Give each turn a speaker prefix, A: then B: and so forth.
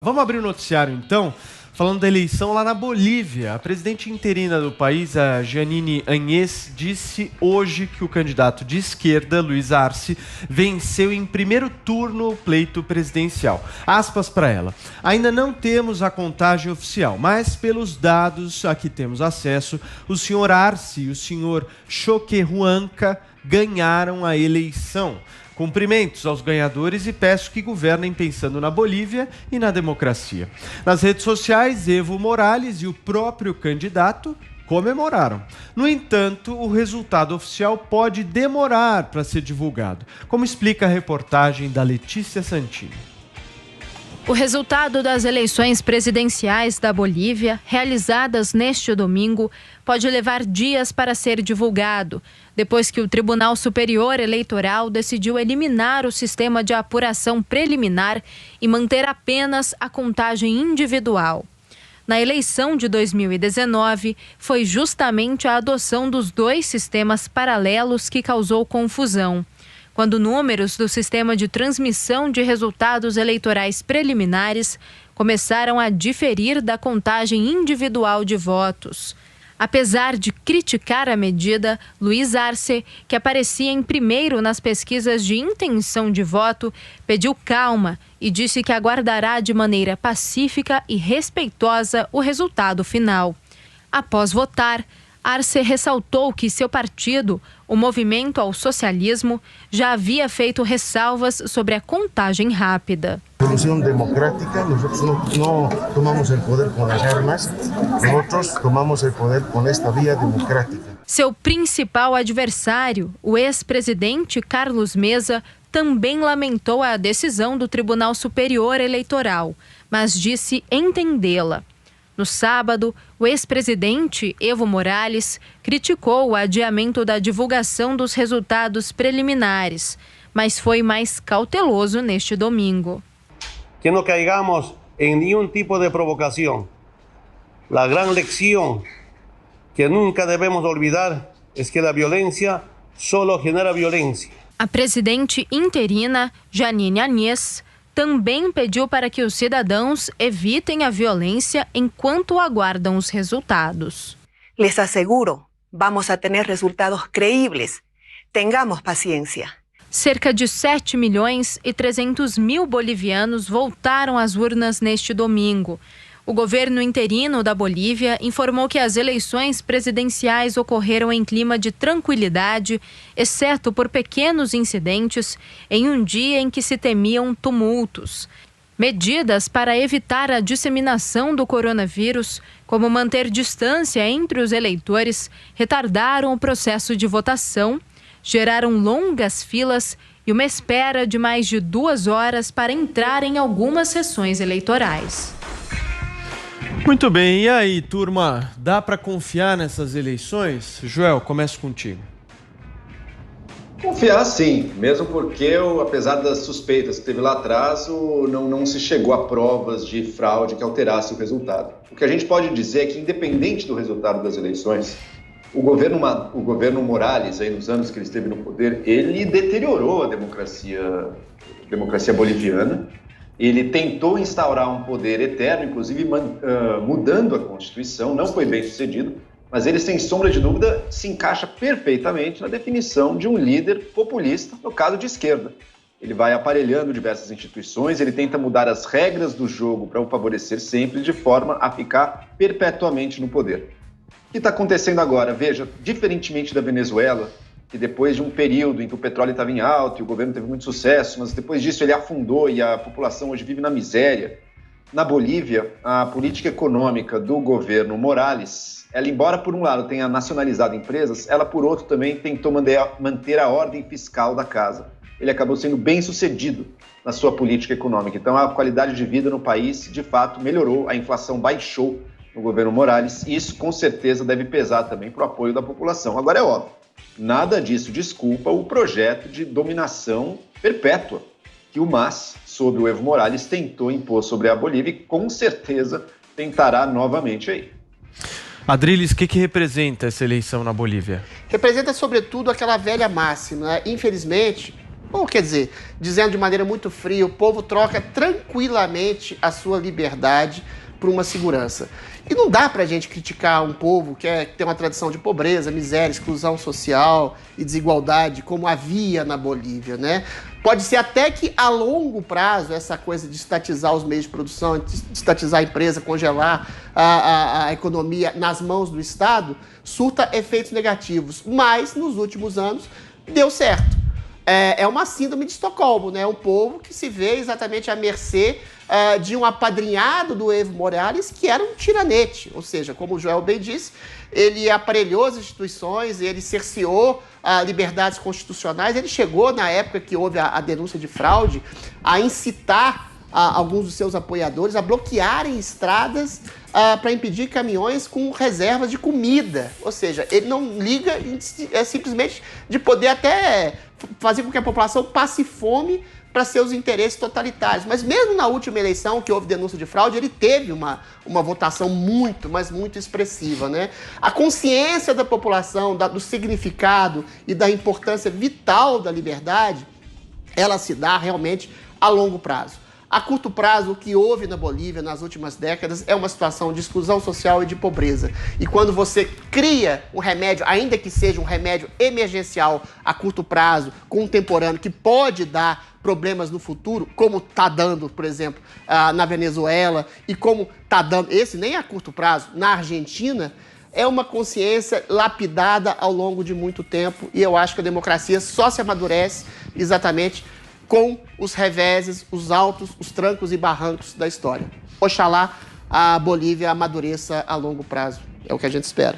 A: Vamos abrir o noticiário, então, falando da eleição lá na Bolívia. A presidente interina do país, a Jeanine Áñez, disse hoje que o candidato de esquerda, Luiz Arce, venceu em primeiro turno o pleito presidencial. Aspas para ela. Ainda não temos a contagem oficial, mas pelos dados a que temos acesso, o senhor Arce e o senhor Choque Huanca ganharam a eleição. Cumprimentos aos ganhadores e peço que governem pensando na Bolívia e na democracia. Nas redes sociais, Evo Morales e o próprio candidato comemoraram. No entanto, o resultado oficial pode demorar para ser divulgado, como explica a reportagem da Letícia Santini.
B: O resultado das eleições presidenciais da Bolívia, realizadas neste domingo, pode levar dias para ser divulgado, depois que o Tribunal Superior Eleitoral decidiu eliminar o sistema de apuração preliminar e manter apenas a contagem individual. Na eleição de 2019, foi justamente a adoção dos dois sistemas paralelos que causou confusão, quando números do sistema de transmissão de resultados eleitorais preliminares começaram a diferir da contagem individual de votos. Apesar de criticar a medida, Luiz Arce, que aparecia em primeiro nas pesquisas de intenção de voto, pediu calma e disse que aguardará de maneira pacífica e respeitosa o resultado final. Após votar, Arce ressaltou que seu partido, o Movimento ao Socialismo, já havia feito ressalvas sobre a contagem rápida.
C: Solución democrática, nosotros no tomamos el poder con las armas, nosotros tomamos el poder con esta vía democrática.
B: Seu principal adversário, o ex-presidente Carlos Mesa, também lamentou a decisão do Tribunal Superior Eleitoral, mas disse entendê-la. No sábado, o ex-presidente Evo Morales criticou o adiamento da divulgação dos resultados preliminares, mas foi mais cauteloso neste domingo.
D: Que no caigamos en ningún tipo de provocación. La gran lección que nunca debemos olvidar es que la violencia solo genera violencia.
B: A presidente interina, Jeanine Áñez, também pediu para que os cidadãos evitem a violência enquanto aguardam os resultados.
E: Les aseguro, vamos a tener resultados creíbles. Tengamos paciencia.
B: Cerca de 7.300.000 bolivianos voltaram às urnas neste domingo. O governo interino da Bolívia informou que as eleições presidenciais ocorreram em clima de tranquilidade, exceto por pequenos incidentes, em um dia em que se temiam tumultos. Medidas para evitar a disseminação do coronavírus, como manter distância entre os eleitores, retardaram o processo de votação, geraram longas filas e uma espera de mais de 2 horas para entrar em algumas sessões eleitorais.
A: Muito bem, e aí, turma, dá para confiar nessas eleições? Joel, começo contigo.
F: Confiar sim, mesmo porque, apesar das suspeitas que teve lá atrás, não se chegou a provas de fraude que alterasse o resultado. O que a gente pode dizer é que, independente do resultado das eleições, o governo Morales, aí nos anos que ele esteve no poder, ele deteriorou a democracia boliviana. Ele tentou instaurar um poder eterno, inclusive mudando a Constituição, não foi bem sucedido, mas ele, sem sombra de dúvida, se encaixa perfeitamente na definição de um líder populista, no caso de esquerda. Ele vai aparelhando diversas instituições, ele tenta mudar as regras do jogo para o favorecer sempre, de forma a ficar perpetuamente no poder. O que está acontecendo agora? Veja, diferentemente da Venezuela, que depois de um período em que o petróleo estava em alta e o governo teve muito sucesso, mas depois disso ele afundou e a população hoje vive na miséria. Na Bolívia, a política econômica do governo Morales, ela, embora por um lado tenha nacionalizado empresas, ela por outro também tentou manter a ordem fiscal da casa. Ele acabou sendo bem sucedido na sua política econômica. Então a qualidade de vida no país, de fato, melhorou, a inflação baixou no governo Morales e isso com certeza deve pesar também para o apoio da população. Agora é óbvio, nada disso desculpa o projeto de dominação perpétua que o MAS, sob o Evo Morales, tentou impor sobre a Bolívia e com certeza tentará novamente aí.
A: Adriles, o que representa essa eleição na Bolívia?
G: Representa, sobretudo, aquela velha máxima, né? Infelizmente, Ou, quer dizer, dizendo de maneira muito fria, o povo troca tranquilamente a sua liberdade por uma segurança. E não dá pra gente criticar um povo que tem uma tradição de pobreza, miséria, exclusão social e desigualdade, como havia na Bolívia, né? Pode ser até que a longo prazo essa coisa de estatizar os meios de produção, de estatizar a empresa, congelar a economia nas mãos do Estado, surta efeitos negativos. Mas, nos últimos anos, deu certo. É uma síndrome de Estocolmo, né? Um povo que se vê exatamente à mercê de um apadrinhado do Evo Morales, que era um tiranete. Ou seja, como o Joel bem disse, ele aparelhou as instituições, ele cerceou liberdades constitucionais, ele chegou, na época que houve a denúncia de fraude, a incitar alguns dos seus apoiadores a bloquearem estradas para impedir caminhões com reservas de comida. Ou seja, ele não liga simplesmente de poder até fazer com que a população passe fome para seus interesses totalitários. Mas mesmo na última eleição, que houve denúncia de fraude, ele teve uma votação muito, mas muito expressiva, né? A consciência da população do significado e da importância vital da liberdade, ela se dá realmente a longo prazo. A curto prazo, o que houve na Bolívia nas últimas décadas é uma situação de exclusão social e de pobreza. E quando você cria um remédio, ainda que seja um remédio emergencial a curto prazo, contemporâneo, que pode dar problemas no futuro, como está dando, por exemplo, na Venezuela, e como está dando, esse nem a curto prazo, na Argentina, é uma consciência lapidada ao longo de muito tempo. E eu acho que a democracia só se amadurece exatamente com os reveses, os altos, os trancos e barrancos da história. Oxalá a Bolívia amadureça a longo prazo. É o que a gente espera.